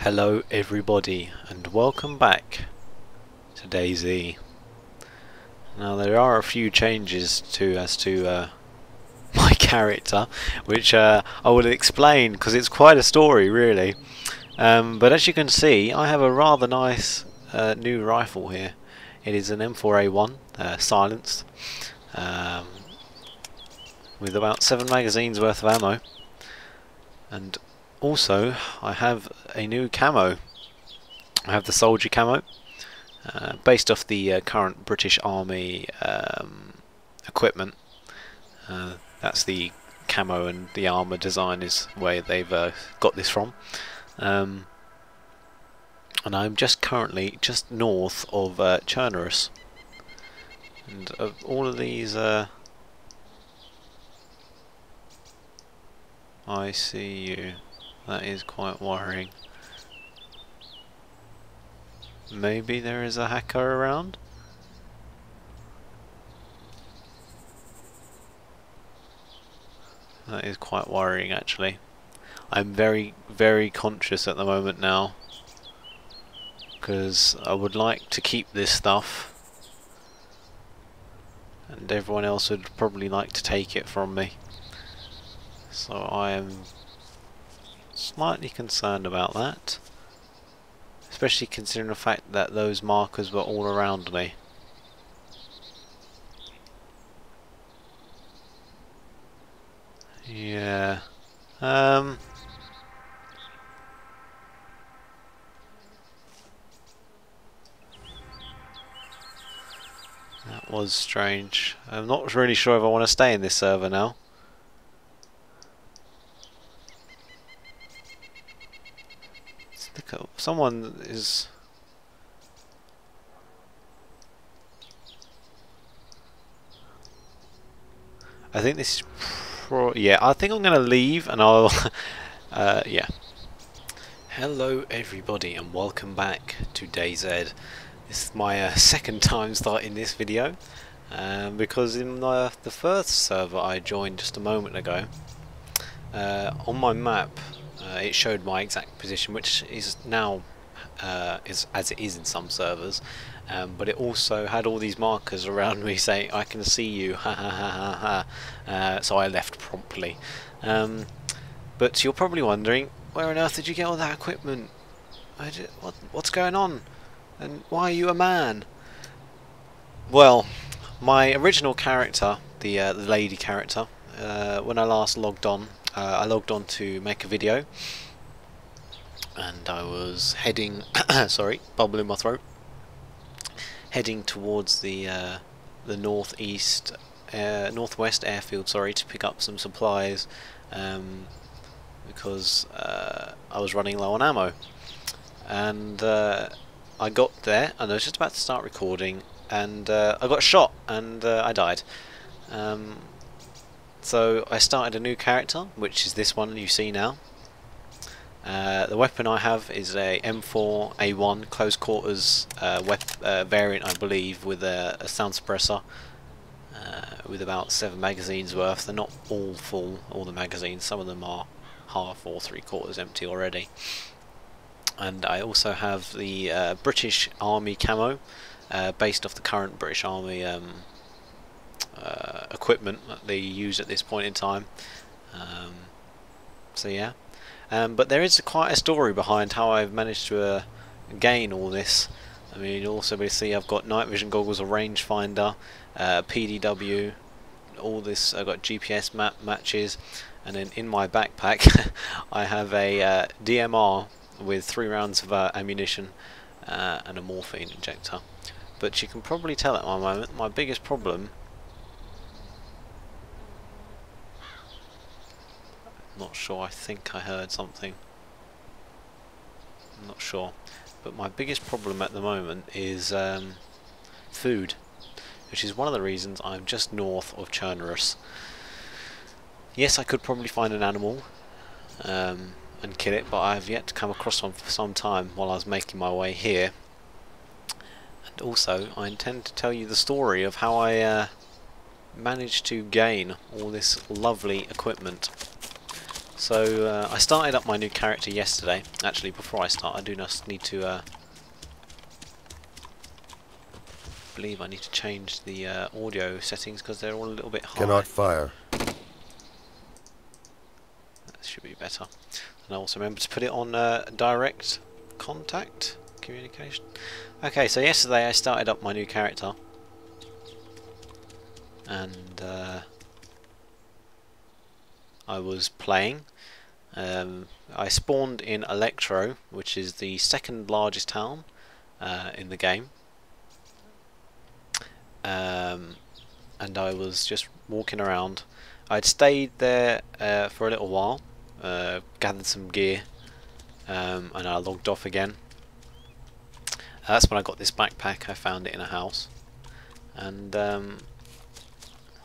Hello everybody and welcome back to DayZ. Now there are a few changes as to my character, which I will explain because it's quite a story really. But as you can see, I have a rather nice new rifle here. It is an M4A1 silenced, with about 7 magazines worth of ammo, and also I have a new camo. I have the soldier camo, based off the current British Army equipment. That's the camo, and the ArmA design is where they've got this from. And I'm currently just north of Chernerus, and of all of these I see you. That is quite worrying. Maybe there is a hacker around? That is quite worrying actually. I'm very, very conscious at the moment now, because I would like to keep this stuff, and everyone else would probably like to take it from me. So I am slightly concerned about that, especially considering the fact that those markers were all around me. Yeah. That was strange. I'm not really sure if I want to stay in this server now. Someone is... I think this is yeah, I think I'm going to leave and I'll... yeah. Hello everybody and welcome back to DayZ. This is my second time starting this video, because in the first server I joined just a moment ago, on my map it showed my exact position, which is now is as it is in some servers, but it also had all these markers around me saying I can see you, ha ha ha ha ha. So I left promptly. But you're probably wondering, where on earth did you get all that equipment? What's going on? And why are you a man? Well, my original character, the lady character, when I last logged on, I logged on to make a video, and I was heading sorry, bubble in my throat, heading towards the northwest airfield, sorry, to pick up some supplies, because I was running low on ammo. And I got there and I was just about to start recording, and I got shot and I died. So I started a new character, which is this one you see now. The weapon I have is a M4A1 close quarters variant, I believe, with a sound suppressor, with about 7 magazines worth. They're not all full, all the magazines. Some of them are half or 3/4 empty already. And I also have the British Army camo, based off the current British Army equipment that they use at this point in time. So yeah. But there is quite a story behind how I've managed to gain all this. I mean, you'll also see I've got night vision goggles, a rangefinder, PDW, all this. I've got GPS matches, and then in my backpack I have a DMR with 3 rounds of ammunition, and a morphine injector. But you can probably tell at my moment my biggest problem... Not sure, I think I heard something. I'm not sure. But my biggest problem at the moment is food, which is one of the reasons I'm just north of Chernerus. Yes, I could probably find an animal and kill it, but I've yet to come across one for some time while I was making my way here. And also, I intend to tell you the story of how I managed to gain all this lovely equipment. So I started up my new character yesterday. Actually, before I start, I do just need to believe I need to change the audio settings because they're all a little bit high. Cannot fire. That should be better. And also remember to put it on direct contact communication. Okay, so yesterday I started up my new character, and I was playing. I spawned in Electro, which is the second largest town in the game. And I was just walking around. I'd stayed there for a little while, gathered some gear, and I logged off again. That's when I got this backpack. I found it in a house, and I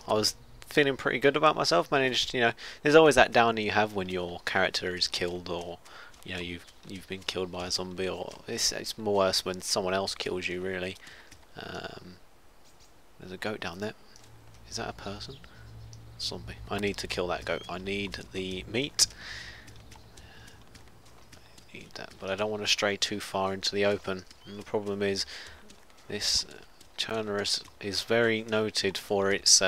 was feeling pretty good about myself. Managed, there's always that downer you have when your character is killed, or you've been killed by a zombie, or it's more worse when someone else kills you, really. There's a goat down there. Is that a person? Zombie. I need to kill that goat. I need the meat. I need that, but I don't want to stray too far into the open. And the problem is, this Chernarus is very noted for its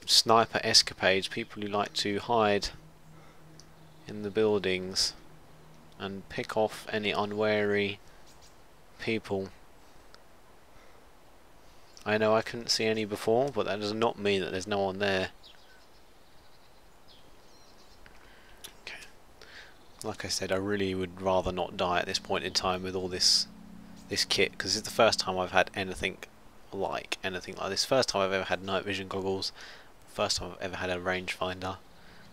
sniper escapades. People who like to hide in the buildings and pick off any unwary people. I know I couldn't see any before, but that does not mean that there's no one there. Okay. Like I said, I really would rather not die at this point in time with all this kit, because it's the first time I've had anything like this. First time I've ever had night vision goggles. First time I've ever had a rangefinder.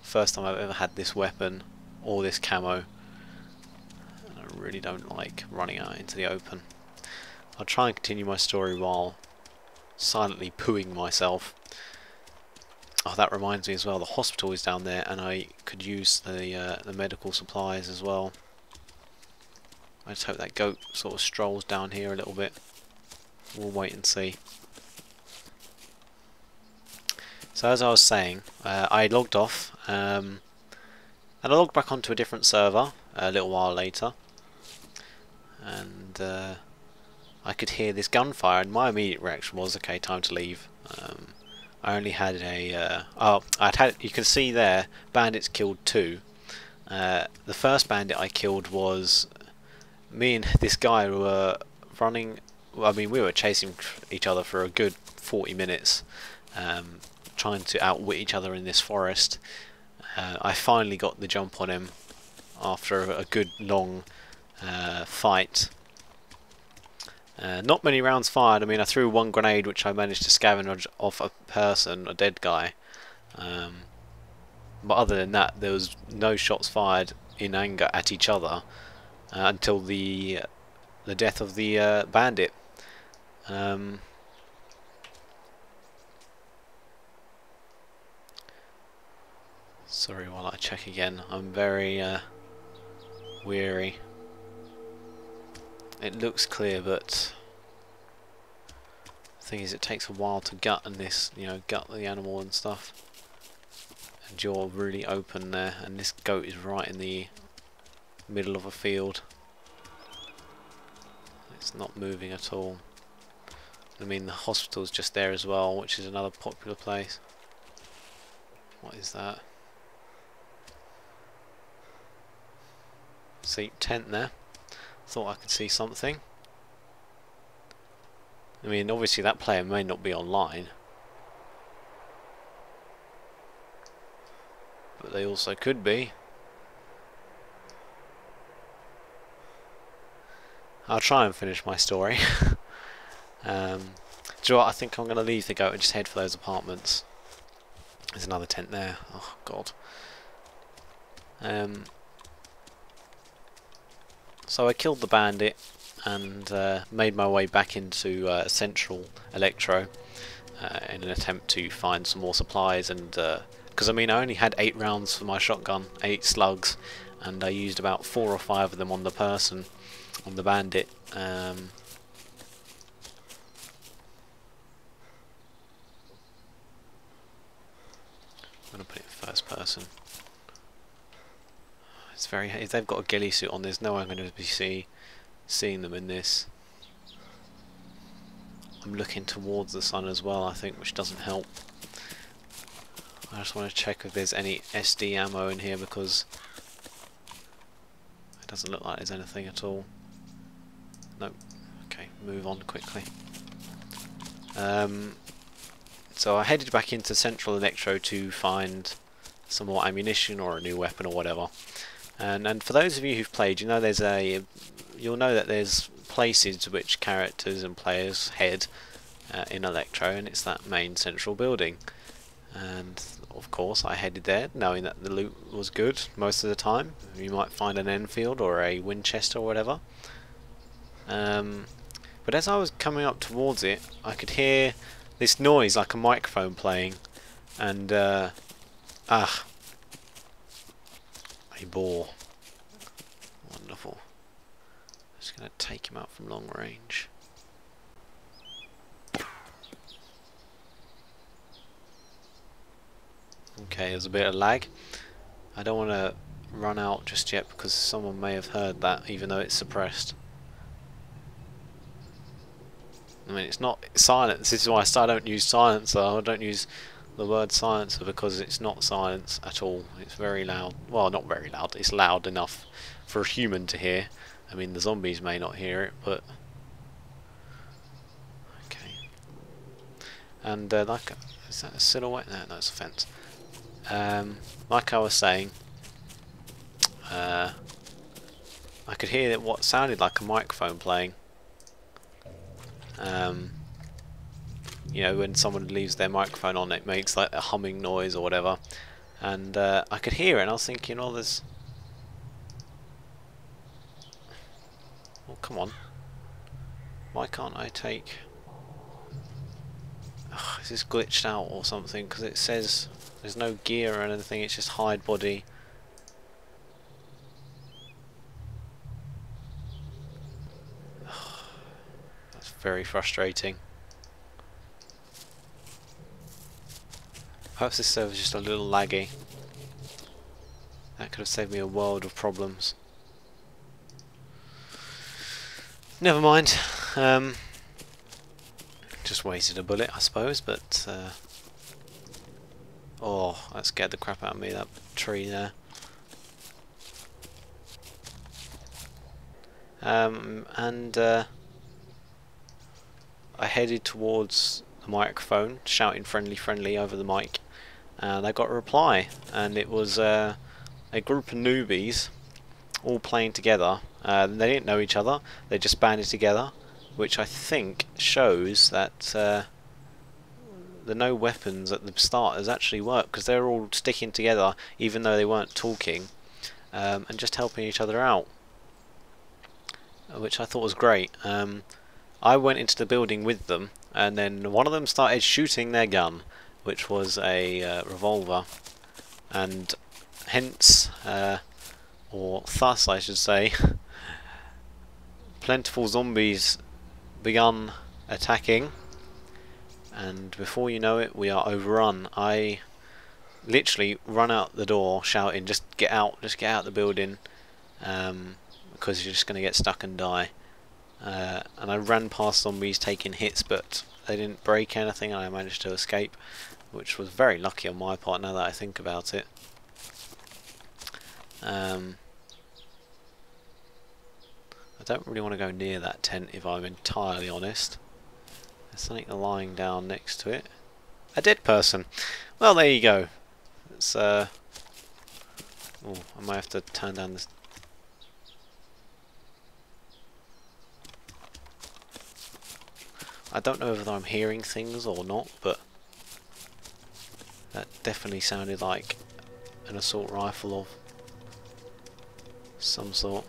First time I've ever had this weapon or this camo. And I really don't like running out into the open. I'll try and continue my story while silently pooing myself. Oh, that reminds me as well, the hospital is down there, and I could use the medical supplies as well. I just hope that goat sort of strolls down here a little bit. We'll wait and see. So as I was saying, I logged off, and I logged back onto a different server a little while later, and I could hear this gunfire, and my immediate reaction was, okay, time to leave. I only had a you can see there, bandits killed 2. The first bandit I killed was me and this guy were running. I mean, we were chasing each other for a good 40 minutes, trying to outwit each other in this forest. I finally got the jump on him after a good long fight. Not many rounds fired. I mean, I threw one grenade which I managed to scavenge off a person, a dead guy. But other than that, there was no shots fired in anger at each other until the death of the bandit. Sorry while I check again. I'm very weary. It looks clear, but the thing is, it takes a while to gut and this, gut the animal and stuff. And you're really open there, and this goat is right in the middle of a field. It's not moving at all. I mean, the hospital's just there as well, which is another popular place. What is that? See, tent there. Thought I could see something. I mean, obviously that player may not be online, but they also could be. I'll try and finish my story. Do you know what? I think I'm going to leave the goat and just head for those apartments. There's another tent there. Oh god. So I killed the bandit and made my way back into Central Electro in an attempt to find some more supplies, and because I mean, I only had 8 rounds for my shotgun, 8 slugs, and I used about 4 or 5 of them on the person, on the bandit. I'm going to put it in first person. It's very. If they've got a ghillie suit on, there's no way I'm going to be seeing them in this. I'm looking towards the sun as well, I think, which doesn't help. I just want to check if there's any SD ammo in here, because it doesn't look like there's anything at all. Nope. Okay, move on quickly. So I headed back into Central Electro to find some more ammunition or a new weapon or whatever. And for those of you who've played, you know you'll know that there's places which characters and players head in Electro, and it's that main central building. And of course I headed there knowing that the loot was good most of the time. You might find an Enfield or a Winchester or whatever. But as I was coming up towards it, I could hear this noise like a microphone playing, and a boar. Wonderful. Just going to take him out from long range. Okay, there's a bit of lag. I don't want to run out just yet because someone may have heard that, even though it's suppressed. I mean, it's not silence. This is why I don't use silencer. I don't use the word silencer, because it's not silence at all. It's very loud. Well, not very loud. It's loud enough for a human to hear. I mean, the zombies may not hear it, but okay. And like, is that a silhouette? No, it's a fence. Like I was saying, I could hear what sounded like a microphone playing. You know, when someone leaves their microphone on, it makes like a humming noise or whatever. And I could hear it, and I was thinking, oh, there's... Oh, come on. Why can't I take... Ugh, is this glitched out or something? Because it says there's no gear or anything, it's just hide body. That's very frustrating. Perhaps this server's just a little laggy. That could have saved me a world of problems. Never mind. Just wasted a bullet, I suppose, but oh, that scared the crap out of me, that tree there. I headed towards the microphone, shouting friendly over the mic, and I got a reply, and it was a group of newbies all playing together. They didn't know each other, they just banded together, which I think shows that the no weapons at the start has actually worked, because they're all sticking together even though they weren't talking, and just helping each other out, which I thought was great. I went into the building with them, and then one of them started shooting their gun, which was a revolver, and hence, or thus I should say, plentiful zombies begun attacking, and before you know it, we are overrun. I literally run out the door shouting, just get out the building, because you're just going to get stuck and die. And I ran past zombies taking hits, but they didn't break anything, and I managed to escape, which was very lucky on my part now that I think about it. I don't really want to go near that tent, if I'm entirely honest. There's something lying down next to it. A dead person! Well, there you go. It's oh, I might have to turn down this. I don't know whether I'm hearing things or not, but that definitely sounded like an assault rifle of some sort.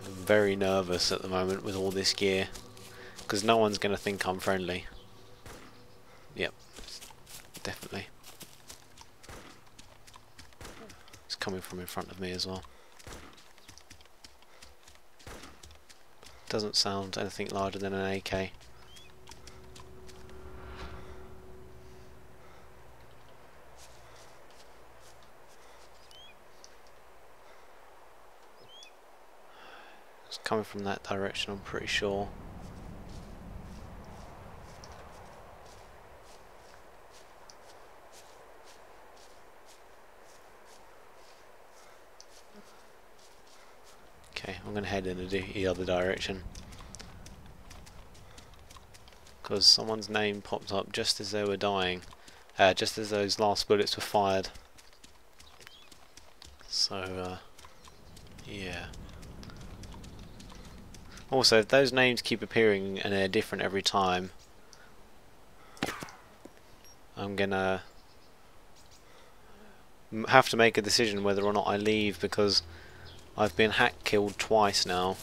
I'm very nervous at the moment with all this gear, because no one's going to think I'm friendly. Yep, definitely. It's coming from in front of me as well. Doesn't sound anything larger than an AK. It's coming from that direction, I'm pretty sure. Okay, I'm going to head in the other direction. Because someone's name popped up just as they were dying. Just as those last bullets were fired. So, yeah. Also, if those names keep appearing and they're different every time, I'm gonna have to make a decision whether or not I leave, because I've been hack killed twice now.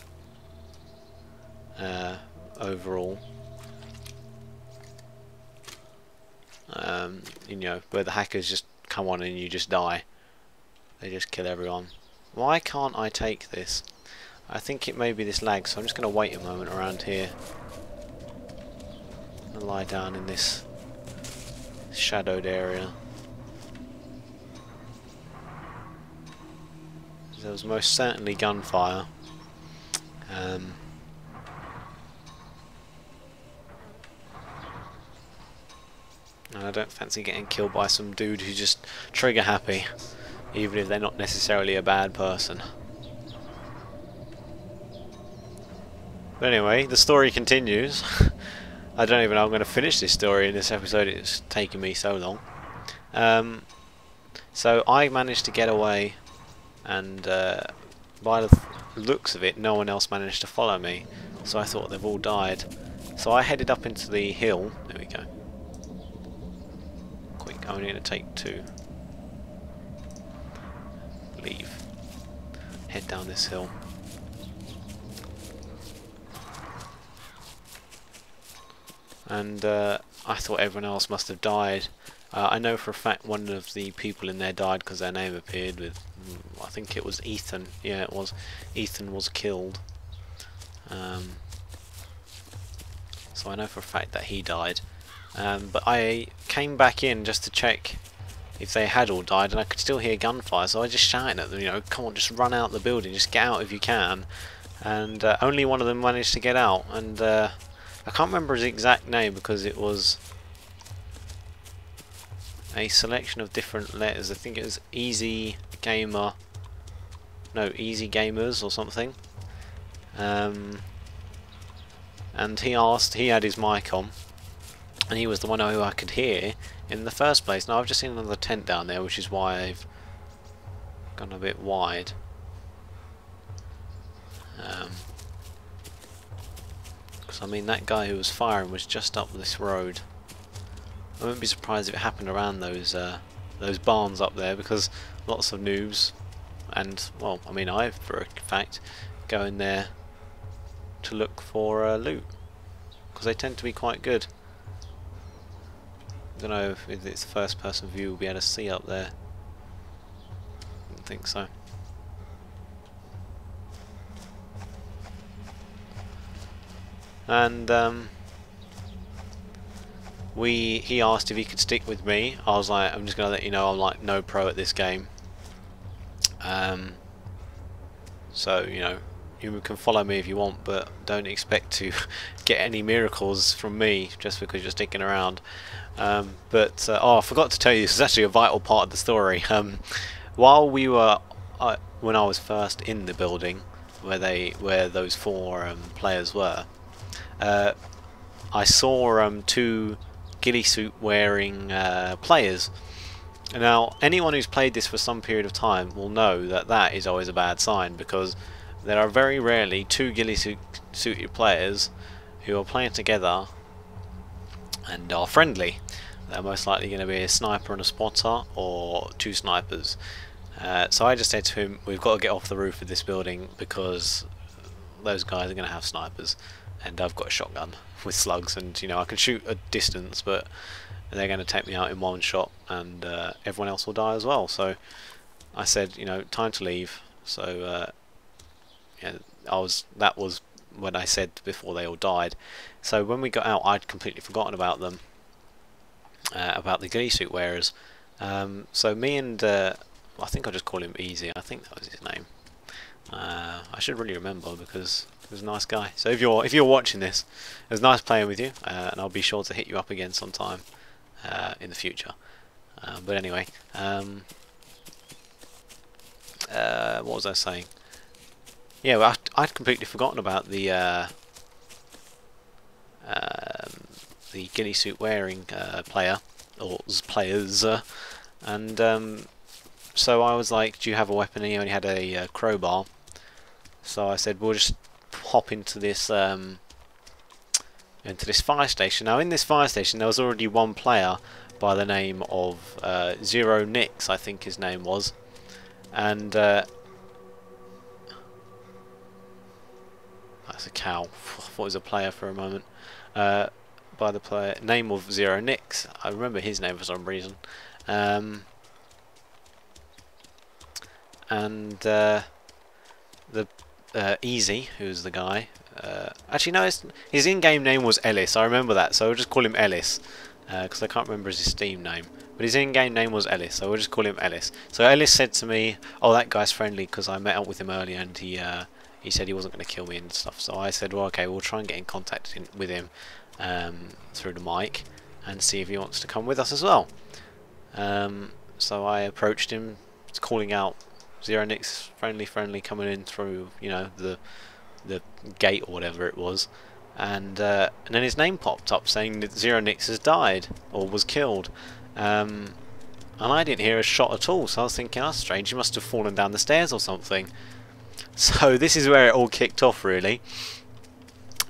Overall. You know, where the hackers just come on and you just die. They just kill everyone. Why can't I take this? I think it may be this lag, so I'm just going to wait a moment around here and lie down in this shadowed area. There was most certainly gunfire. And I don't fancy getting killed by some dude who's just trigger happy, even if they're not necessarily a bad person. But anyway, the story continues. I don't even know I'm going to finish this story in this episode, it's taken me so long. So I managed to get away, and by the looks of it, no one else managed to follow me. So I thought they've all died. So I headed up into the hill. There we go. Quick, I'm going to take 2. Leave. Head down this hill. And I thought everyone else must have died. I know for a fact one of the people in there died because their name appeared with, I think it was Ethan. Yeah, it was. Ethan was killed. So I know for a fact that he died. But I came back in just to check if they had all died, and I could still hear gunfire, so I just shouted at them, you know, come on, just run out the building, just get out if you can. And only one of them managed to get out, and I can't remember his exact name because it was a selection of different letters. I think it was Easy Gamer, no, Easy Gamers or something. And he had his mic on, and he was the one who I could hear in the first place. Now I've just seen another tent down there, which is why I've gone a bit wide. I mean, that guy who was firing was just up this road. I wouldn't be surprised if it happened around those barns up there, because lots of noobs, and well, I mean, I for a fact go in there to look for loot, because they tend to be quite good. I don't know if it's first person view we'll be able to see up there. I don't think so. And he asked if he could stick with me. I was like, I'm just gonna let you know I'm like no pro at this game. So you know, you can follow me if you want, but don't expect to get any miracles from me just because you're sticking around. Oh, I forgot to tell you, this is actually a vital part of the story. While we were, when I was first in the building where those 4 players were, I saw 2 ghillie suit wearing players. Now anyone who's played this for some period of time will know that that is always a bad sign, because there are very rarely 2 ghillie suited players who are playing together and are friendly. They're most likely going to be a sniper and a spotter, or 2 snipers. So I just said to him, we've got to get off the roof of this building because those guys are going to have snipers, and I've got a shotgun with slugs, and you know, I can shoot a distance, but they're going to take me out in one shot, and everyone else will die as well. So I said, you know, time to leave. So yeah, that was when I said before they all died. So when we got out, I'd completely forgotten about them, about the ghillie suit wearers. So me and I think I'll just call him Easy. I think that was his name. I should really remember because he was a nice guy. So if you're watching this, it was nice playing with you, and I'll be sure to hit you up again sometime in the future. But anyway, what was I saying? Yeah, well, I'd completely forgotten about the ghillie suit wearing player or players, and so I was like, "Do you have a weapon?" And he only had a crowbar. So I said, "We'll just hop into this fire station." Now, in this fire station, there was already one player by the name of Zero Nix, I think his name was, and that's a cow. I thought it was a player for a moment. By the player name of Zero Nix, I remember his name for some reason, and the Easy, who's the guy. Actually, no, his in-game name was Ellis. I remember that, so we'll just call him Ellis because I can't remember his Steam name. But his in-game name was Ellis, so we'll just call him Ellis. So Ellis said to me, "Oh, that guy's friendly," because I met up with him earlier, and he said he wasn't going to kill me and stuff. So I said, "Well, okay, we'll try and get in contact with him through the mic and see if he wants to come with us as well." So I approached him, calling out Zero Nix, friendly, coming in through, you know, the gate or whatever it was, and then his name popped up saying that Zero Nix has died or was killed, and I didn't hear a shot at all. So I was thinking, "That's strange. He must have fallen down the stairs or something." So this is where it all kicked off, really.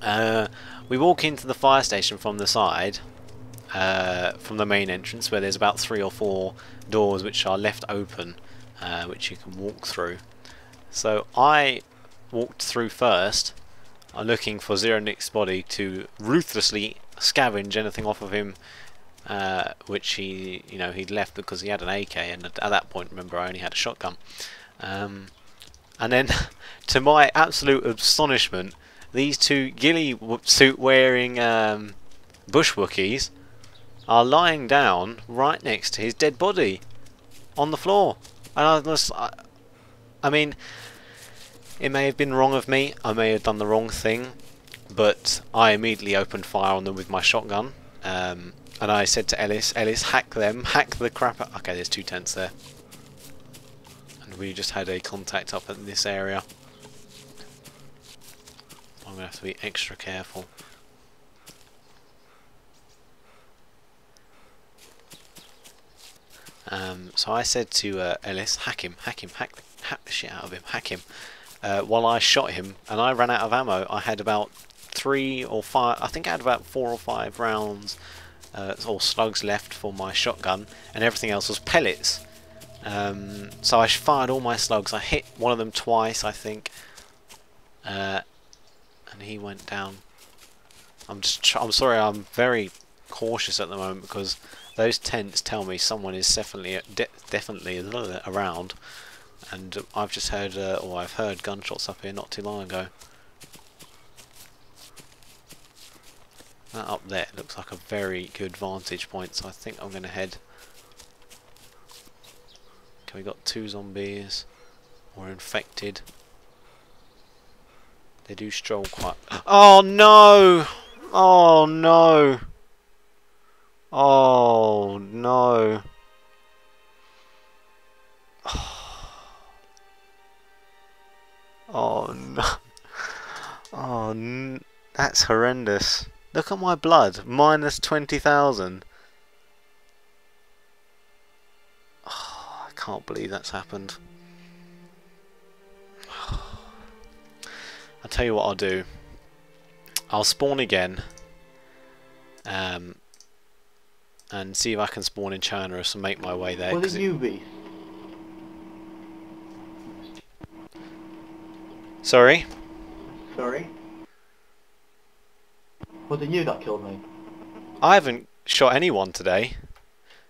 We walk into the fire station from the side, from the main entrance, where there's about 3 or 4 doors which are left open, which you can walk through. So I walked through first, looking for Zero Nix's body to ruthlessly scavenge anything off of him, which he'd left because he had an AK, and at that point, remember, I only had a shotgun. And then, to my absolute astonishment, these 2 ghillie suit wearing bush Wookiees are lying down right next to his dead body on the floor. And I mean, it may have been wrong of me, I may have done the wrong thing, but I immediately opened fire on them with my shotgun, and I said to Ellis, hack them, hack the crap out. Okay, there's 2 tents there, and we just had a contact up in this area. I'm going to have to be extra careful. So I said to Ellis, hack the shit out of him, hack him. While I shot him, and I ran out of ammo. I had about 3 or 5, I think I had about 4 or 5 rounds or slugs left for my shotgun, and everything else was pellets. So I fired all my slugs. I hit one of them twice, I think, and he went down. I'm sorry, I'm very cautious at the moment because those tents tell me someone is definitely around. And I've just heard, or I've heard gunshots up here not too long ago. That up there looks like a very good vantage point, so I think I'm going to head. Okay, we got 2 zombies. We're infected. They do stroll quite. Oh no! Oh no! Oh no! Oh no! Oh, that's horrendous. Look at my blood, minus 20,000. Oh, I can't believe that's happened. I'll tell you what I'll do. I'll spawn again, and see if I can spawn in Chernarus and make my way there. Will it you be? Sorry? Sorry? Was it you that killed me? I haven't shot anyone today,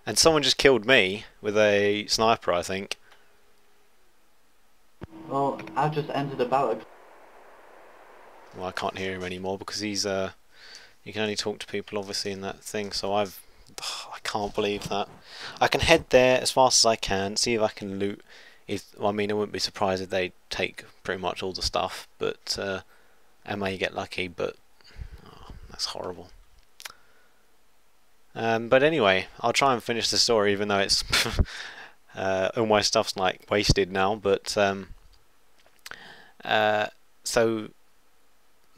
and someone just killed me with a sniper, I think. Well, I've just entered a battle. Well, I can't hear him anymore because he's you can only talk to people obviously in that thing, so I can't believe that. I can head there as fast as I can, see if I can loot I mean, I wouldn't be surprised if they take pretty much all the stuff, but I may get lucky, but that's horrible. But anyway, I'll try and finish the story, even though it's all my stuff's like wasted now. But so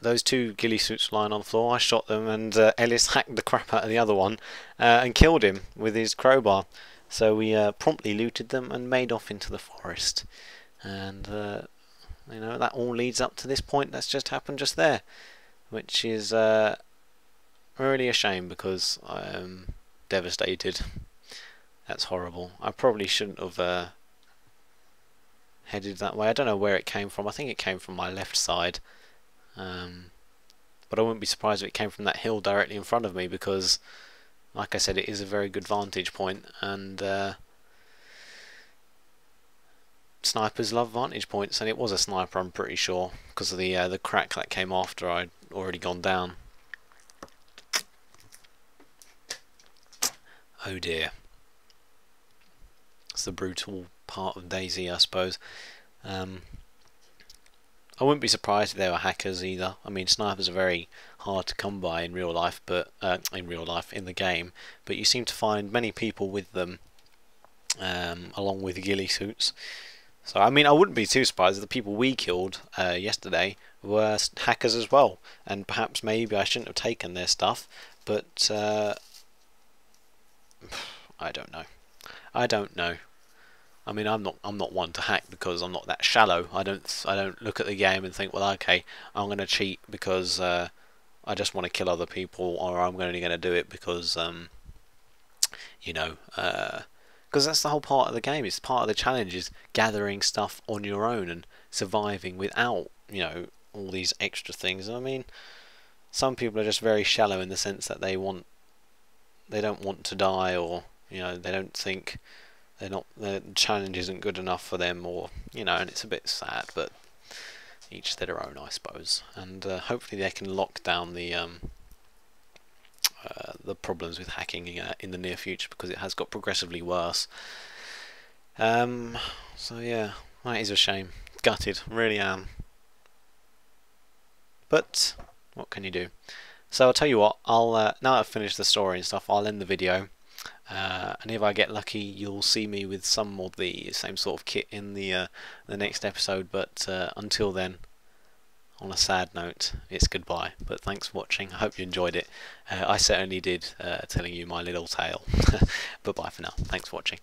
those two ghillie suits lying on the floor, I shot them, and Ellis hacked the crap out of the other one and killed him with his crowbar. So we promptly looted them and made off into the forest. And you know, that all leads up to this point that's just happened just there, which is really a shame because I am devastated. That's horrible. I probably shouldn't have headed that way. I don't know where it came from. I think it came from my left side. But I wouldn't be surprised if it came from that hill directly in front of me, because like I said, it is a very good vantage point, and snipers love vantage points, and it was a sniper, I'm pretty sure, because of the crack that came after I'd already gone down. Oh dear. It's the brutal part of DayZ, I suppose. I wouldn't be surprised if they were hackers either. I mean, snipers are very hard to come by in real life, but in the game. But you seem to find many people with them, along with ghillie suits. So I mean, I wouldn't be too surprised if the people we killed yesterday were hackers as well. And perhaps maybe I shouldn't have taken their stuff, but I don't know. I don't know. I mean, I'm not one to hack because I'm not that shallow. I don't look at the game and think, well, okay, I'm going to cheat because I just want to kill other people, or I'm only going to do it because you know, because that's the whole part of the game. It's part of the challenge, is gathering stuff on your own and surviving without, you know, all these extra things. I mean, some people are just very shallow in the sense that they don't want to die, or you know, they don't think the challenge isn't good enough for them, or you know, and it's a bit sad, but each to their own, I suppose. And hopefully they can lock down the problems with hacking in the near future, because it has got progressively worse. So yeah, that is a shame. Gutted, really am. But what can you do? So I'll tell you what, I'll now I've finished the story and stuff, I'll end the video. And if I get lucky, you'll see me with some of the same sort of kit in the next episode. But until then, on a sad note, it's goodbye. But thanks for watching. I hope you enjoyed it. I certainly did, telling you my little tale. But bye for now. Thanks for watching.